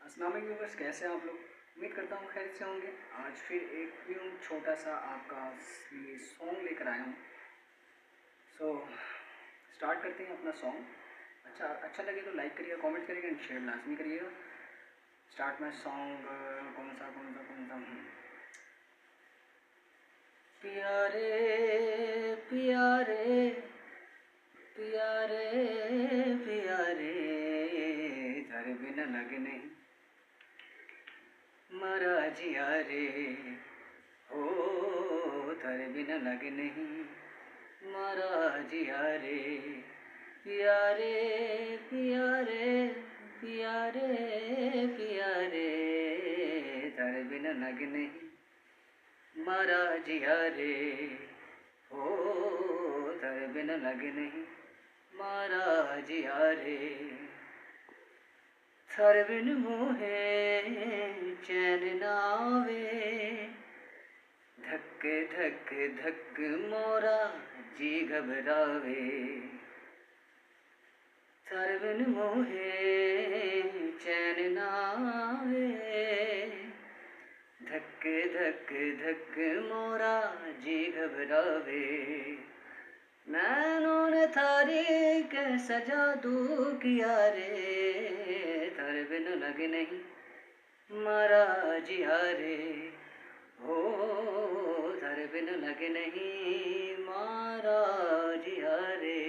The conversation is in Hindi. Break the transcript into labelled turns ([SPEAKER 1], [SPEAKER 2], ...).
[SPEAKER 1] अस्सलाम वालेकुम व्यूअर्स, कैसे हैं आप लोग। उम्मीद करता हूँ खैर से होंगे। आज फिर एक न्यू छोटा सा आपका लिए सॉन्ग लेकर आया हूँ। सो स्टार्ट करते हैं अपना सॉन्ग। अच्छा लगे तो लाइक करिएगा, कमेंट करिएगा एंड शेयर लाजमी करिएगा। स्टार्ट में सॉन्ग कौन सा पियारे पियारे पियारे पियारे घर बिना लगने मरा जिया रे हो, थर बिना लग नहीं मरा जिया रे। पियारे पियारे पियारे पियारे थर बिना लग नहीं मरा जिया रे हो, थर बिना लग नहीं मरा जिया रे। थर बिन मोहे चैन नावे, धक धक धक मोरा जी घबरावे। थर बिन मोहे चैन नावे, धक धक धक मोरा जी घबरावे। मैनों ने थारी कैसा जादू किया रे, थर बिन लग नहीं मरा जिया रे हो, थर बिन लग नहीं मारा जिया रे।